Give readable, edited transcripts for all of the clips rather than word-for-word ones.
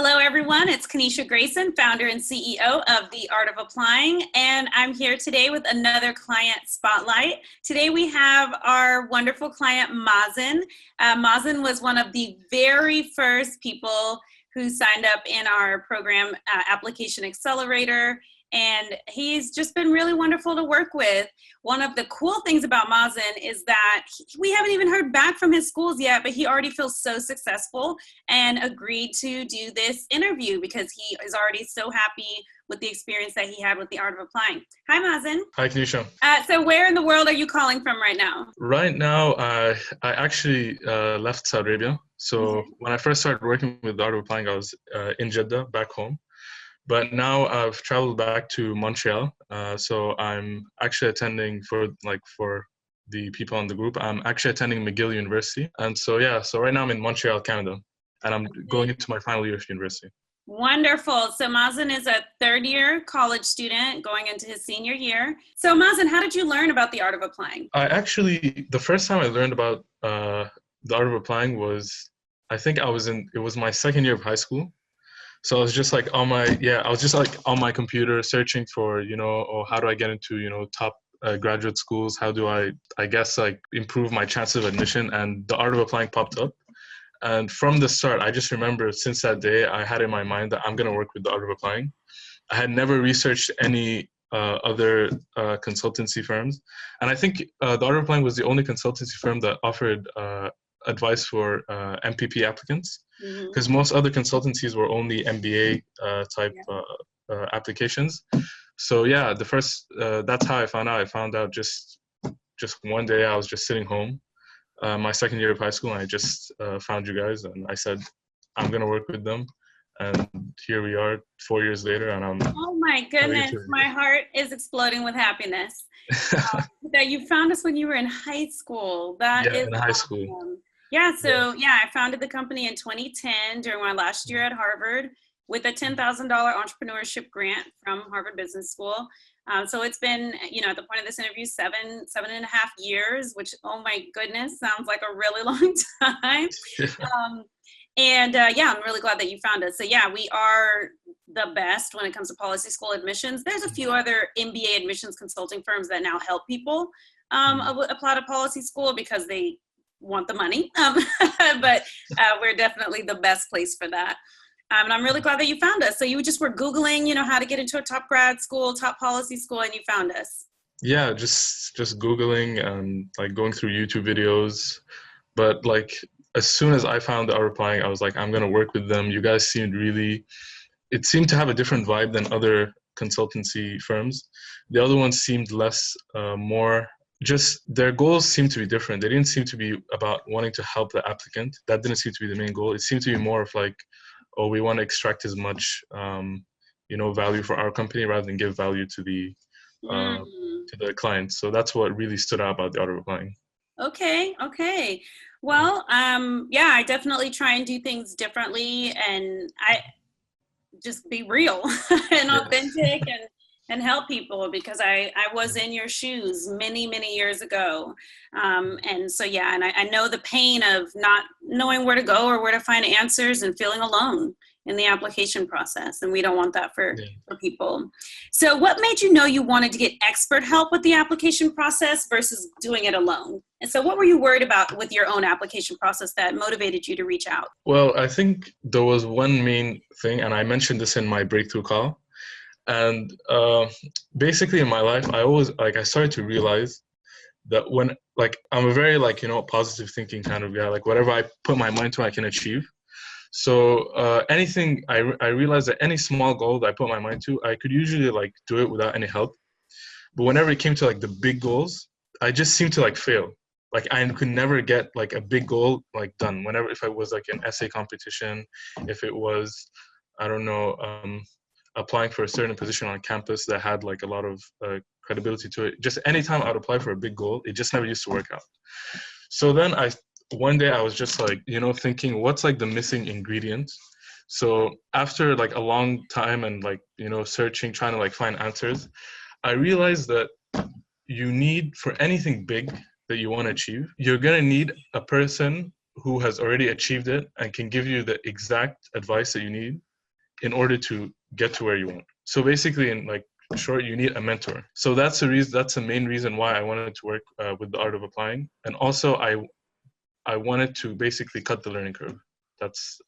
Hello, everyone. It's Kanisha Grayson, founder and CEO of The Art of Applying, and I'm here today with another client spotlight. Today we have our wonderful client, Mazin. Mazin was one of the very first people who signed up in our program, Application Accelerator, and he's just been really wonderful to work with. One of the cool things about Mazin is that we haven't even heard back from his schools yet, but he already feels so successful and agreed to do this interview because he is already so happy with the experience that he had with The Art of Applying. Hi, Mazin. Hi, Kanisha. So where in the world are you calling from right now? Right now, I actually left Saudi Arabia. So when I first started working with The Art of Applying, I was in Jeddah, back home. But now I've traveled back to Montreal. So I'm actually attending for the people on the group, I'm actually attending McGill University. And so right now I'm in Montreal, Canada, and I'm going into my final year of university. Wonderful. So Mazin is a third-year college student going into his senior year. So Mazin, how did you learn about The Art of Applying? The first time I learned about The Art of Applying was, it was my second year of high school. So I was just like on my computer searching for, how do I get into, top graduate schools? How do I improve my chances of admission? And The Art of Applying popped up. And from the start, I just remember since that day, I had in my mind that I'm going to work with The Art of Applying. I had never researched any other consultancy firms. And I think The Art of Applying was the only consultancy firm that offered advice for MPP applicants, because most other consultancies were only MBA type applications. So that's how I found out. I found out just one day. I was just sitting home, my second year of high school, and I just found you guys, and I said I'm gonna work with them. And here we are 4 years later, and I'm... Oh my goodness, my heart is exploding with happiness. That you found us when you were in high school. In high school. Yeah, so I founded the company in 2010 during my last year at Harvard with a $10,000 entrepreneurship grant from Harvard Business School. So it's been, at the point of this interview, seven and a half years, which, oh my goodness, sounds like a really long time. I'm really glad that you found us. So we are the best when it comes to policy school admissions. There's a few other MBA admissions consulting firms that now help people apply to policy school because they want the money, but we're definitely the best place for that. And I'm really glad that you found us. So you just were Googling, how to get into a top grad school, top policy school, and you found us. Yeah, just Googling and going through YouTube videos. But as soon as I found The Art of Applying, I was like, I'm going to work with them. You guys seemed to have a different vibe than other consultancy firms. The other ones seemed less, more, just their goals seemed to be different. They didn't seem to be about wanting to help the applicant. That didn't seem to be the main goal. It seemed to be more of we want to extract as much, value for our company rather than give value to the client. So that's what really stood out about The Art of Applying. Okay. Well, I definitely try and do things differently, and I just be real and authentic and help people, because I was in your shoes many, many years ago. And I know the pain of not knowing where to go or where to find answers and feeling alone in the application process. And we don't want that for people. So what made you know you wanted to get expert help with the application process versus doing it alone? And so what were you worried about with your own application process that motivated you to reach out? Well, I think there was one main thing, and I mentioned this in my breakthrough call. And basically in my life, I started to realize that when, I'm a very, positive thinking kind of guy, whatever I put my mind to, I can achieve. So I realized that any small goal that I put my mind to, I could usually do it without any help. But whenever it came to the big goals, I just seemed to fail. I could never get a big goal done. If it was an essay competition, if it was, I don't know, applying for a certain position on campus that had a lot of credibility to it. Just anytime I'd apply for a big goal, it just never used to work out. So then one day I was just thinking, what's the missing ingredient? So after a long time and searching, trying to find answers, I realized that you need, for anything big that you want to achieve, you're going to need a person who has already achieved it and can give you the exact advice that you need in order to get to where you want. So basically, in like short, you need a mentor. So that's the reason. That's the main reason why I wanted to work with the art of applying, and also I wanted to basically cut the learning curve. That's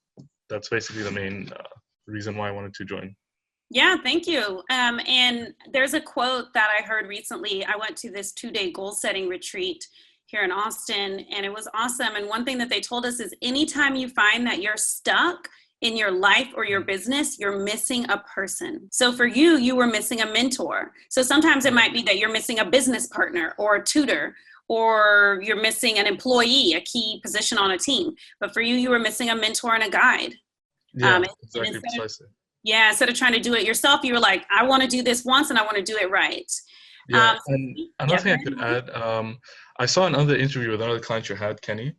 basically the main reason why I wanted to join. Yeah, thank you. And there's a quote that I heard recently. I went to this 2-day goal setting retreat here in Austin, and it was awesome. And one thing that they told us is anytime you find that you're stuck in your life or your business, you're missing a person. So for you, you were missing a mentor. So sometimes it might be that you're missing a business partner or a tutor, or you're missing an employee, a key position on a team. But for you, you were missing a mentor and a guide. Yeah, exactly, precisely. Yeah, instead of trying to do it yourself, you were like, I want to do this once and I want to do it right. Yeah, and another thing I could add, I saw another interview with another client you had, Kenny.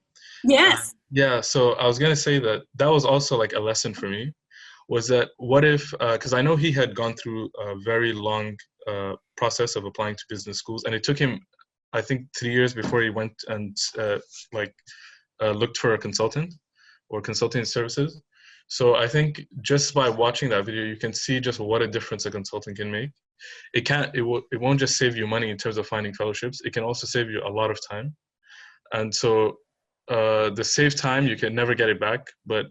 Yes. Yeah, so I was going to say that was also like a lesson for me, was that what if, because I know he had gone through a very long process of applying to business schools, and it took him, I think, 3 years before he went and looked for a consultant or consulting services. So I think just by watching that video, you can see just what a difference a consultant can make. It won't just save you money in terms of finding fellowships. It can also save you a lot of time. And so the saved time, you can never get it back, but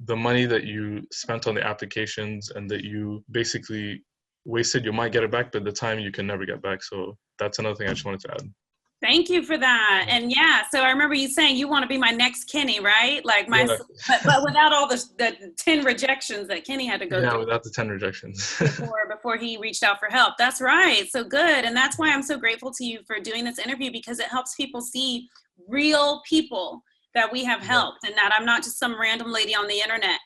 the money that you spent on the applications and that you basically wasted, you might get it back, but the time you can never get back. So that's another thing I just wanted to add. Thank you for that. And yeah, so I remember you saying you want to be my next Kenny, right? Like but without all the 10 rejections that Kenny had to go through. Yeah, without the 10 rejections. before he reached out for help. That's right. So good. And that's why I'm so grateful to you for doing this interview, because it helps people see real people that we have helped, and that I'm not just some random lady on the internet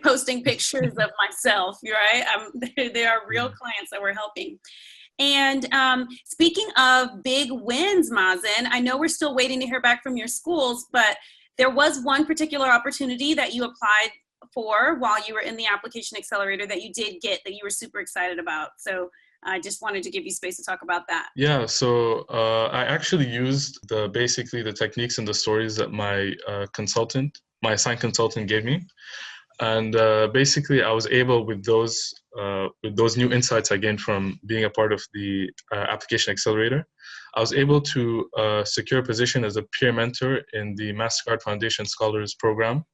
posting pictures of myself, right? There are real clients that we're helping. And speaking of big wins, Mazin, I know we're still waiting to hear back from your schools, but there was one particular opportunity that you applied for while you were in the Application Accelerator that you did get, that you were super excited about. So I just wanted to give you space to talk about that. Yeah, so I actually used basically the techniques and the stories that my assigned consultant gave me. And basically, I was able, with those new insights I gained from being a part of the Application Accelerator, I was able to secure a position as a peer mentor in the Mastercard Foundation Scholars Program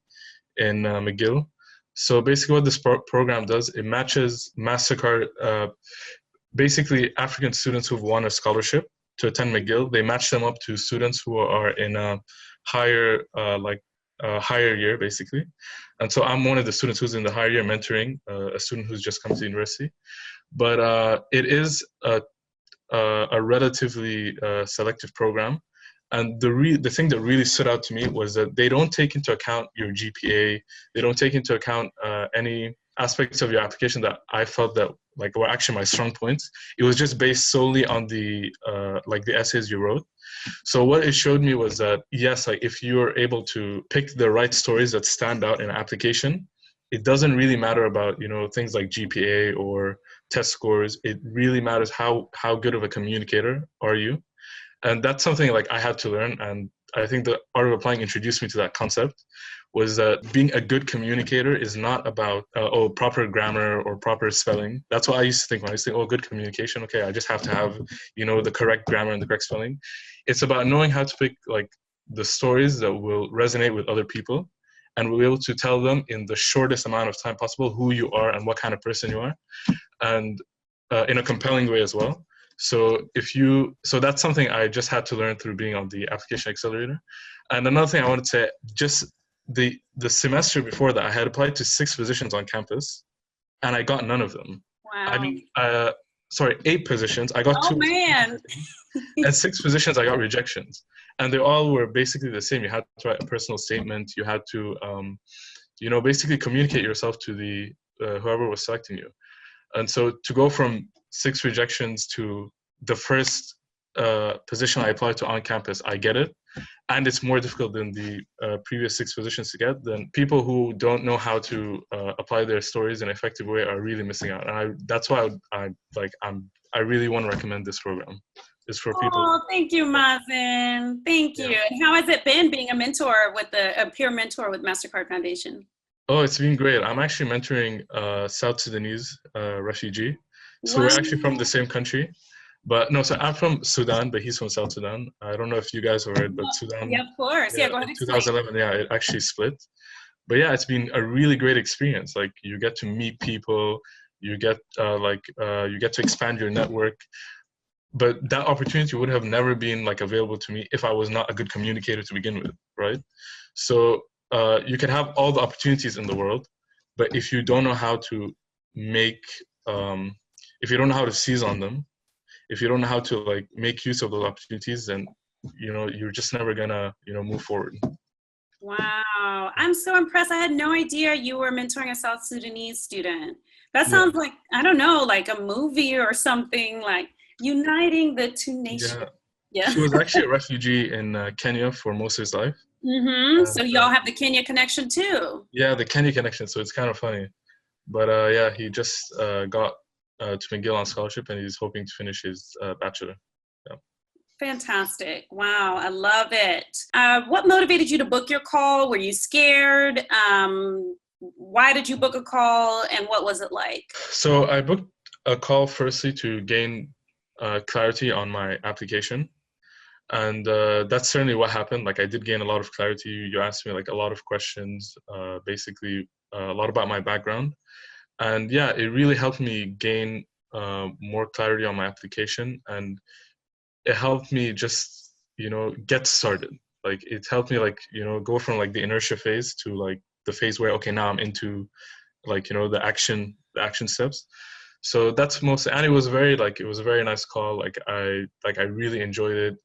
in McGill. So basically what this program does, it matches Mastercard, basically African students who've won a scholarship to attend McGill. They match them up to students who are in a higher year, basically. And so I'm one of the students who's in the higher year mentoring a student who's just come to university. But it is a relatively selective program. And the thing that really stood out to me was that they don't take into account your GPA. They don't take into account any aspects of your application that I felt that were actually my strong points. It was just based solely on the essays you wrote. So what it showed me was that, yes, if you're able to pick the right stories that stand out in an application, it doesn't really matter about, things like GPA or test scores. It really matters how good of a communicator are you. And that's something I had to learn. And I think the Art of Applying introduced me to that concept, was that being a good communicator is not about, proper grammar or proper spelling. That's what I used to think when I used to think, good communication. Okay, I just have to have, the correct grammar and the correct spelling. It's about knowing how to pick the stories that will resonate with other people, and we'll be able to tell them in the shortest amount of time possible who you are and what kind of person you are, and in a compelling way as well. So that's something I just had to learn through being on the Application Accelerator. And another thing I wanted to say, just the semester before that, I had applied to 6 positions on campus, and I got none of them. Wow. I mean, 8 positions. I got 2. Man. And 6 positions, I got rejections. And they all were basically the same. You had to write a personal statement. You had to, basically communicate yourself to the whoever was selecting you. And so to go from 6 rejections to the first position I applied to on campus, I get it. And it's more difficult than the previous 6 positions to get. Then people who don't know how to apply their stories in an effective way are really missing out. And that's why I really want to recommend this program. It's for people. Oh, thank you, Mazin. Thank you. And how has it been being a mentor with a peer mentor with Mastercard Foundation? Oh, it's been great. I'm actually mentoring South Sudanese refugee. So we're Wow. actually from the same country. But no, so I'm from Sudan, but he's from South Sudan. I don't know if you guys have heard, but Yeah, Sudan, of course. Yeah, yeah, go ahead in and explain. 2011, yeah, it actually split. But yeah, it's been a really great experience. Like you get to meet people, you get to expand your network. But that opportunity would have never been like available to me if I was not a good communicator to begin with, right? So you can have all the opportunities in the world, but if you don't know how to make, if you don't know how to seize on them, if you don't know how to like make use of those opportunities, then you're just never gonna move forward. Wow. I'm so impressed. I had no idea you were mentoring a South Sudanese student. That Yeah, sounds like, I don't know, like a movie or something, like uniting the two nations. yeah. Yeah. He was actually a refugee in Kenya for most of his life, So and y'all have the Kenya connection too. yeah, the Kenya connection. So it's kind of funny. But yeah, he just got to McGill on scholarship, and he's hoping to finish his bachelor. Yeah. Fantastic. Wow. I love it. What motivated you to book your call? Were you scared? Why did you book a call and what was it like? So I booked a call firstly to gain clarity on my application, and that's certainly what happened. Like I did gain a lot of clarity. You asked me like a lot of questions, basically a lot about my background, and yeah, it really helped me gain more clarity on my application, and it helped me just get started. Like it helped me like go from like the inertia phase to like the phase where okay, now I'm into like the action steps. So that's most, and it was a very nice call. Like I really enjoyed it.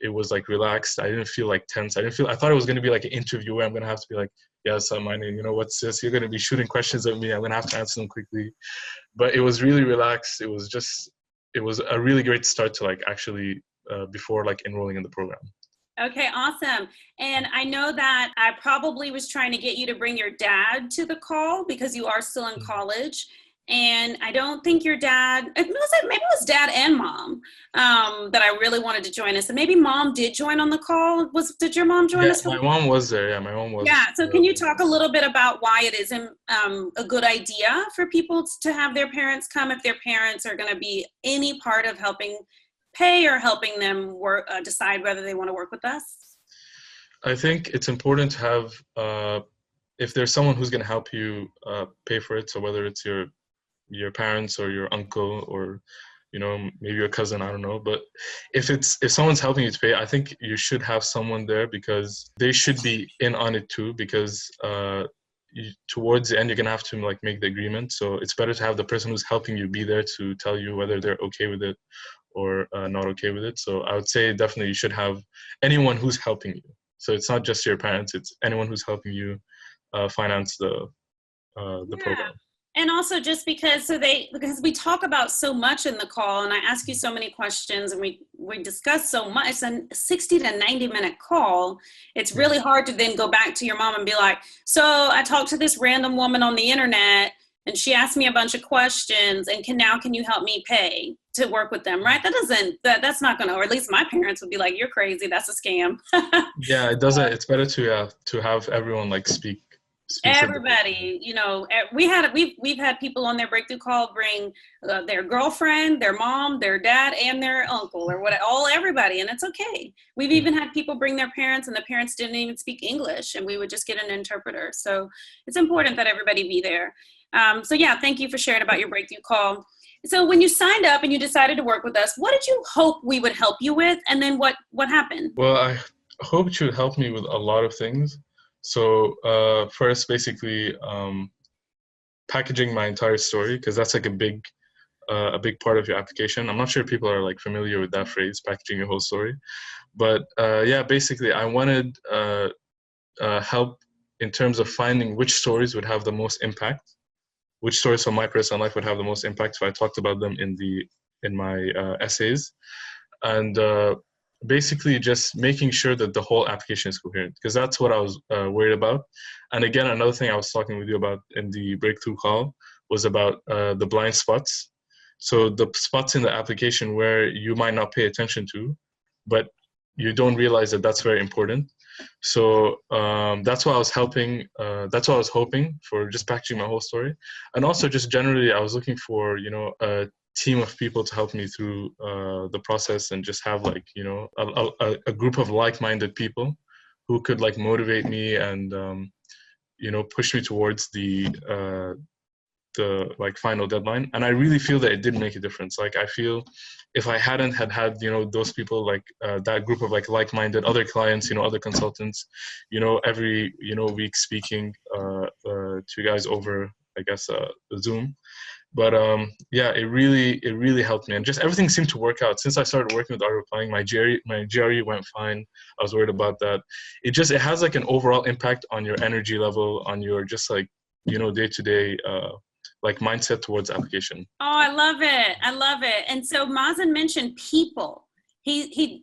It was like relaxed. I didn't feel like tense. I thought it was going to be like an interview where I'm going to have to be like, yeah, so my name, what's this, you're going to be shooting questions at me, I'm going to have to answer them quickly. But it was really relaxed. It was a really great start to like actually before like enrolling in the program. Okay, awesome. And I know that I probably was trying to get you to bring your dad to the call because you are still in college. And I don't think your dad, maybe it was dad and mom that I really wanted to join us. And maybe mom did join on the call. Did your mom join Yeah, us? my mom was there. Yeah, my mom was. Yeah. So can you talk a little bit about why it isn't a good idea for people to have their parents come if their parents are going to be any part of helping pay or helping them work, decide whether they want to work with us? I think it's important to have, if there's someone who's going to help you pay for it, so whether it's your parents or your uncle or maybe your cousin, I don't know, but if someone's helping you to pay, I think you should have someone there because they should be in on it too, because towards the end you're going to have to like make the agreement. So it's better to have the person who's helping you be there to tell you whether they're okay with it or not okay with it. So I would say definitely you should have anyone who's helping you. So it's not just your parents, it's anyone who's helping you finance the program. And also just because we talk about so much in the call and I ask you so many questions and we discuss so much. It's a 60 to 90 minute call. It's really hard to then go back to your mom and be like, so I talked to this random woman on the internet and she asked me a bunch of questions and can you help me pay to work with them, right? That's not going to, or at least my parents would be like, you're crazy. That's a scam. Yeah, it doesn't. It's better to have everyone like speak. Everybody, we've had people on their breakthrough call bring their girlfriend, their mom, their dad, and their uncle, or everybody, and it's okay. We've even had people bring their parents, and the parents didn't even speak English, and we would just get an interpreter. So it's important that everybody be there. So yeah, thank you for sharing about your breakthrough call. So when you signed up and you decided to work with us, what did you hope we would help you with, and then what happened? Well, I hoped you would help me with a lot of things. So first, basically, packaging my entire story, because that's like a big part of your application. I'm not sure if people are like familiar with that phrase, packaging your whole story. But yeah, basically, I wanted help in terms of finding which stories would have the most impact, which stories from my personal life would have the most impact. So I talked about them in my essays, and basically just making sure that the whole application is coherent, because that's what I was worried about. And again, another thing I was talking with you about in the breakthrough call was about the blind spots. So the spots in the application where you might not pay attention to, but you don't realize that that's very important. So that's why I was helping. That's why I was hoping for, just packaging my whole story, and also just generally I was looking for a team of people to help me through the process, and just have like a group of like-minded people who could like motivate me and push me towards the like final deadline. And I really feel that it did make a difference. Like I feel if I hadn't had those people, like that group of like-minded other clients, other consultants, every week speaking to you guys over, I guess, Zoom. But yeah, it really helped me, and just everything seemed to work out. Since I started working with art of applying, my GRE went fine. I was worried about that. It has like an overall impact on your energy level, on your just like day-to-day like mindset towards application. Oh, I love it. I love it. And so Mazin mentioned people. The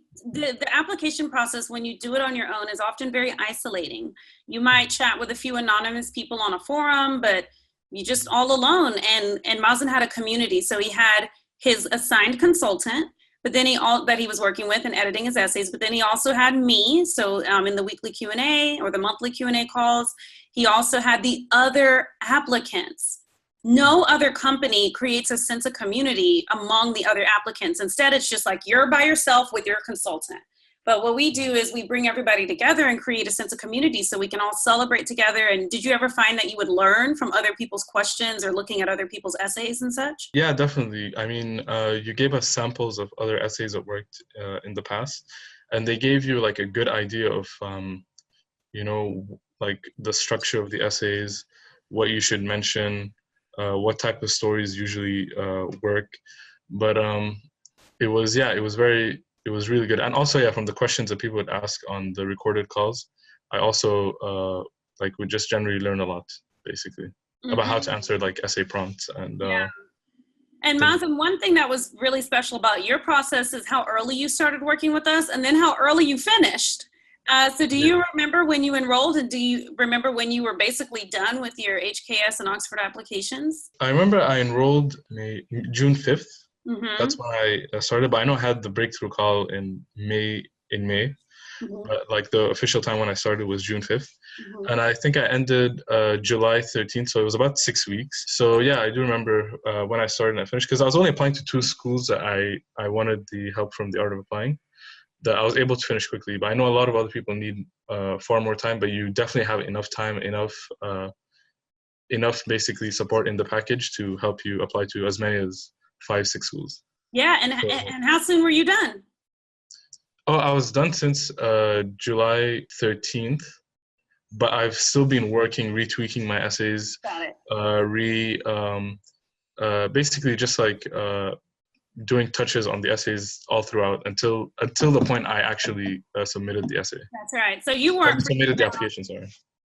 application process, when you do it on your own, is often very isolating. You might chat with a few anonymous people on a forum, but you just all alone. And Mazin had a community. So he had his assigned consultant, but then that he was working with and editing his essays. But then he also had me. So in the weekly Q&A or the monthly Q&A calls, he also had the other applicants. No other company creates a sense of community among the other applicants. Instead, it's just like you're by yourself with your consultant. But what we do is we bring everybody together and create a sense of community so we can all celebrate together. And did you ever find that you would learn from other people's questions or looking at other people's essays and such? Yeah, definitely. I mean, you gave us samples of other essays that worked in the past, and they gave you like a good idea of, like the structure of the essays, what you should mention, what type of stories usually work. But it was really good. And also, yeah, from the questions that people would ask on the recorded calls, I also would just generally learn a lot, basically, about how to answer like essay prompts. And yeah. And Mazin, one thing that was really special about your process is how early you started working with us, and then how early you finished. So do you remember when you enrolled, and do you remember when you were basically done with your HKS and Oxford applications? I remember I enrolled June 5th. Mm-hmm. That's when I started, but I know I had the breakthrough call in May. Mm-hmm. But like the official time when I started was June 5th. Mm-hmm. And I think I ended July 13th, so it was about 6 weeks. So yeah, I do remember when I started and I finished, because I was only applying to 2 schools that I wanted the help from the art of applying, that I was able to finish quickly. But I know a lot of other people need far more time, but you definitely have enough time, enough basically support in the package to help you apply to as many as 5-6 schools. Yeah, and how soon were you done? Oh, I was done since July 13th, but I've still been working, retweaking my essays. Got it. Basically just like doing touches on the essays all throughout until the point I actually submitted the essay. That's right. So you weren't submitted the application, sorry.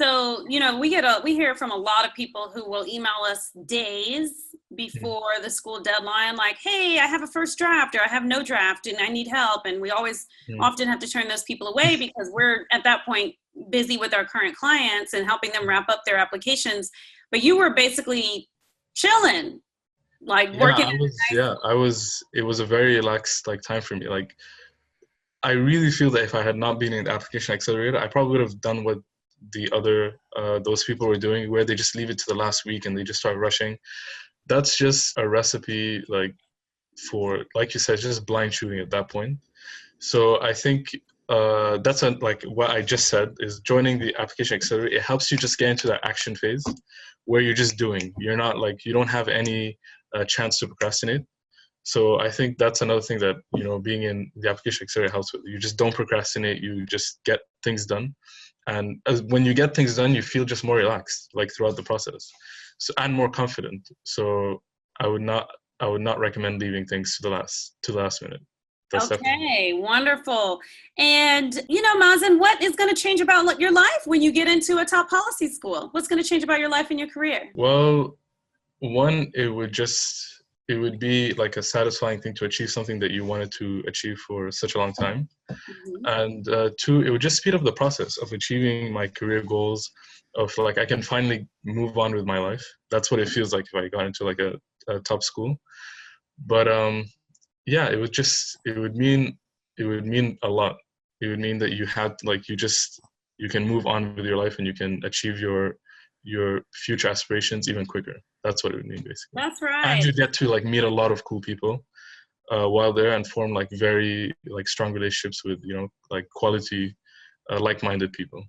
So, we hear from a lot of people who will email us days before the school deadline, like, hey, I have a first draft, or I have no draft and I need help. And we always often have to turn those people away because we're at that point busy with our current clients and helping them wrap up their applications. But you were basically chilling, like working. It was a very relaxed time for me. Like, I really feel that if I had not been in the Application Accelerator, I probably would have done what the other those people were doing, where they just leave it to the last week and they just start rushing. That's just a recipe for, like you said, just blind shooting at that point. So I think that's what I just said is joining the Application Accelerator. It helps you just get into that action phase where you're just doing. You're not you don't have any chance to procrastinate. So I think that's another thing that being in the Application Accelerator helps with. You just don't procrastinate. You just get things done. And when you get things done, you feel just more relaxed, throughout the process, and more confident. So I would not recommend leaving things to the last minute. That's okay, wonderful. And Mazin, what is going to change about your life when you get into a top policy school? What's going to change about your life and your career? Well, one, it would be like a satisfying thing to achieve something that you wanted to achieve for such a long time. Mm-hmm. And 2, it would just speed up the process of achieving my career goals, of I can finally move on with my life. That's what it feels like if I got into a top school. But yeah, it would mean a lot. It would mean that you had you just you can move on with your life and you can achieve your future aspirations even quicker. That's what it would mean, basically. That's And right. you get to like meet a lot of cool people while there and form like very like strong relationships with, you know, like quality, like-minded people.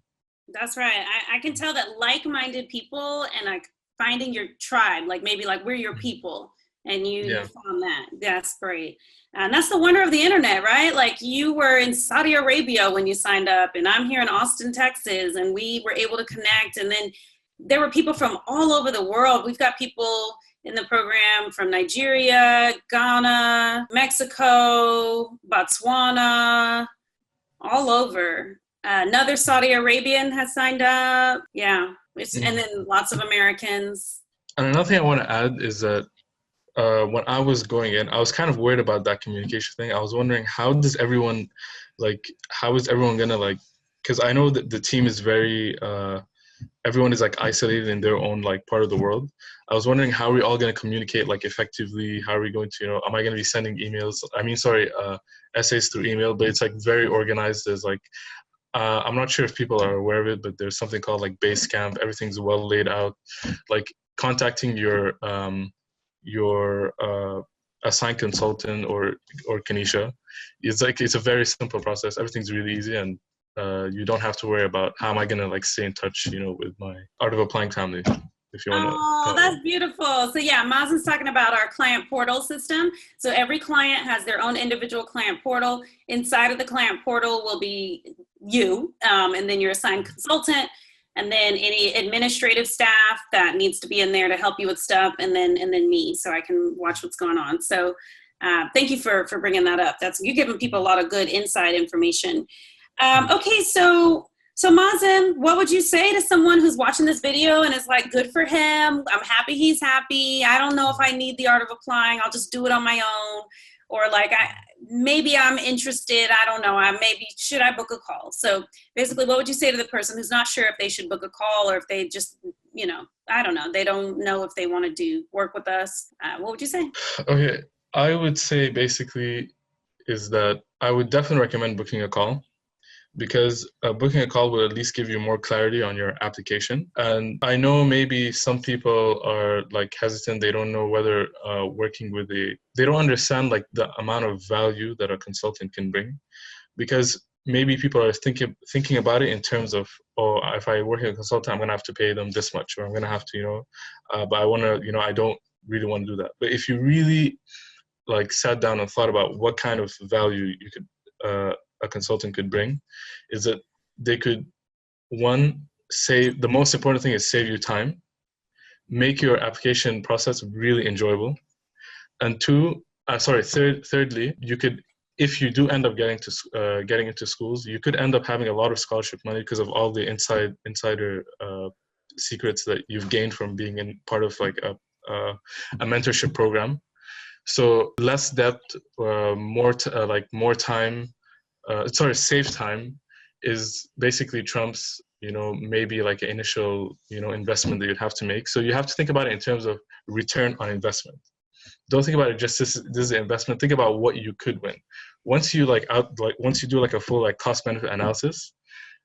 That's right. I can tell that like-minded people and like finding your tribe, like maybe like we're your people, and you Yeah. found that. That's great. And that's the wonder of the internet, right? Like you were in Saudi Arabia when you signed up, and I'm here in Austin, Texas, and we were able to connect. And then there were people from all over the world. We've got people in the program from Nigeria, Ghana, Mexico, Botswana, all over. Another Saudi Arabian has signed up. Yeah. And then lots of Americans. And another thing I want to add is that when I was going in, I was kind of worried about that communication thing. I was wondering, how is everyone gonna like, because I know that the team is very, everyone is like isolated in their own like part of the world. I was wondering, how are we all going to communicate like effectively? How are we going to, you know, am I going to be sending essays through email? But it's like very organized. There's like, I'm not sure if people are aware of it, but there's something called like Basecamp. Everything's well laid out. Like contacting your assigned consultant or Kanisha, it's a very simple process. Everything's really easy, and you don't have to worry about how am I gonna like stay in touch, you know, with my Art of Applying family. If you want to. Oh, that's beautiful. So yeah, Mazin's talking about our client portal system. So every client has their own individual client portal. Inside of the client portal will be you, and then your assigned consultant, and then any administrative staff that needs to be in there to help you with stuff, and then me, so I can watch what's going on. So thank you for bringing that up. You're giving people a lot of good inside information. Okay, so Mazin, what would you say to someone who's watching this video and is like, good for him, I'm happy he's happy, I don't know if I need the Art of Applying, I'll just do it on my own, or like maybe I'm interested, I don't know, maybe should I book a call? So basically, what would you say to the person who's not sure if they should book a call, or if they just, you know, I don't know, they don't know if they want to do work with us? What would you say? Okay, I would say basically is that I would definitely recommend booking a call, because booking a call will at least give you more clarity on your application. And I know maybe some people are like hesitant. They don't know whether they don't understand like the amount of value that a consultant can bring, because maybe people are thinking about it in terms of, oh, if I work as a consultant, I'm going to have to pay them this much, or I'm going to have to, you know, but I want to, you know, I don't really want to do that. But if you really like sat down and thought about what kind of value you could, a consultant could bring, is that they could, one, save, the most important thing is save you time, make your application process really enjoyable, and thirdly, you could, if you do end up getting into schools, you could end up having a lot of scholarship money because of all the insider secrets that you've gained from being in part of like a mentorship program. So less debt, more time. Save time is basically trumps, you know, maybe like an initial, you know, investment that you'd have to make. So you have to think about it in terms of return on investment. Don't think about it just this is an investment. Think about what you could win. Once you once you do like a full like cost benefit analysis,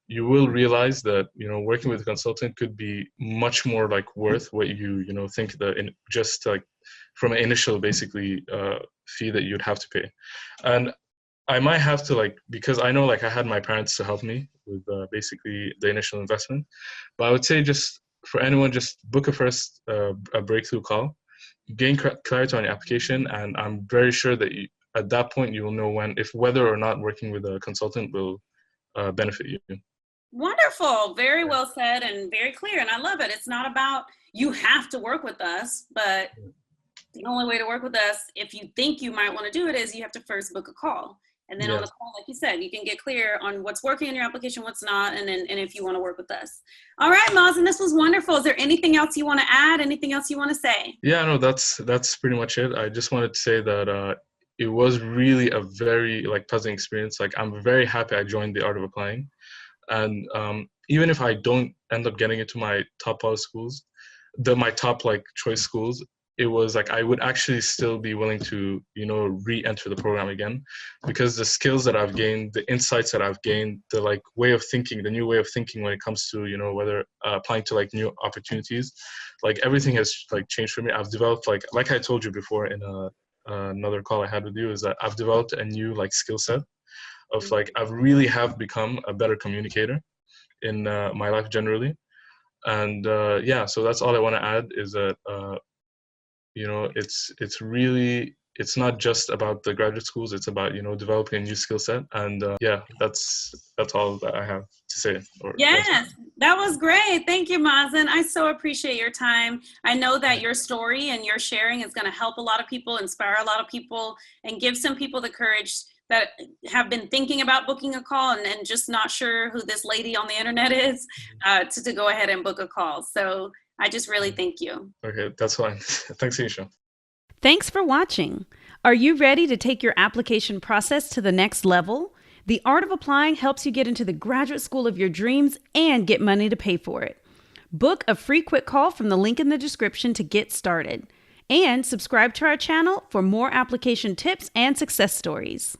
you will realize that, you know, working with a consultant could be much more like worth what you know think that just like from an initial basically fee that you'd have to pay. And I might have to like, because I know like I had my parents to help me with basically the initial investment, but I would say just for anyone, just book a breakthrough call, gain clarity on your application, and I'm very sure that at that point you will know whether or not working with a consultant will benefit you. Wonderful. Very well said and very clear. And I love it. It's not about you have to work with us, but the only way to work with us, if you think you might want to do it, is you have to first book a call. And then on the call, like you said, you can get clear on what's working in your application, what's not, and if you want to work with us. All right, Mazin, this was wonderful. Is there anything else you want to add? Anything else you want to say? Yeah, no, that's pretty much it. I just wanted to say that it was really a very like pleasant experience. Like I'm very happy I joined the Art of Applying, and even if I don't end up getting into my top schools, my top like choice schools, it was like I would actually still be willing to, re-enter the program again, because the skills that I've gained, the insights that I've gained, the like way of thinking, the new way of thinking when it comes to, whether applying to like new opportunities, like everything has like changed for me. I've developed like I told you before in another call I had with you, is that I've developed a new like skill set of like I've really have become a better communicator in my life generally. And so that's all I want to add, is that it's not just about the graduate schools, it's about developing a new skill set. And that's all that I have to say. Yes, that was great. Thank you, Mazin. I so appreciate your time. I know that your story and your sharing is going to help a lot of people, inspire a lot of people, and give some people the courage that have been thinking about booking a call and just not sure who this lady on the internet is, to go ahead and book a call. So I just really thank you. Okay, that's fine. Thanks, Anisha. Thanks for watching. Are you ready to take your application process to the next level? The Art of Applying helps you get into the graduate school of your dreams and get money to pay for it. Book a free quick call from the link in the description to get started. And subscribe to our channel for more application tips and success stories.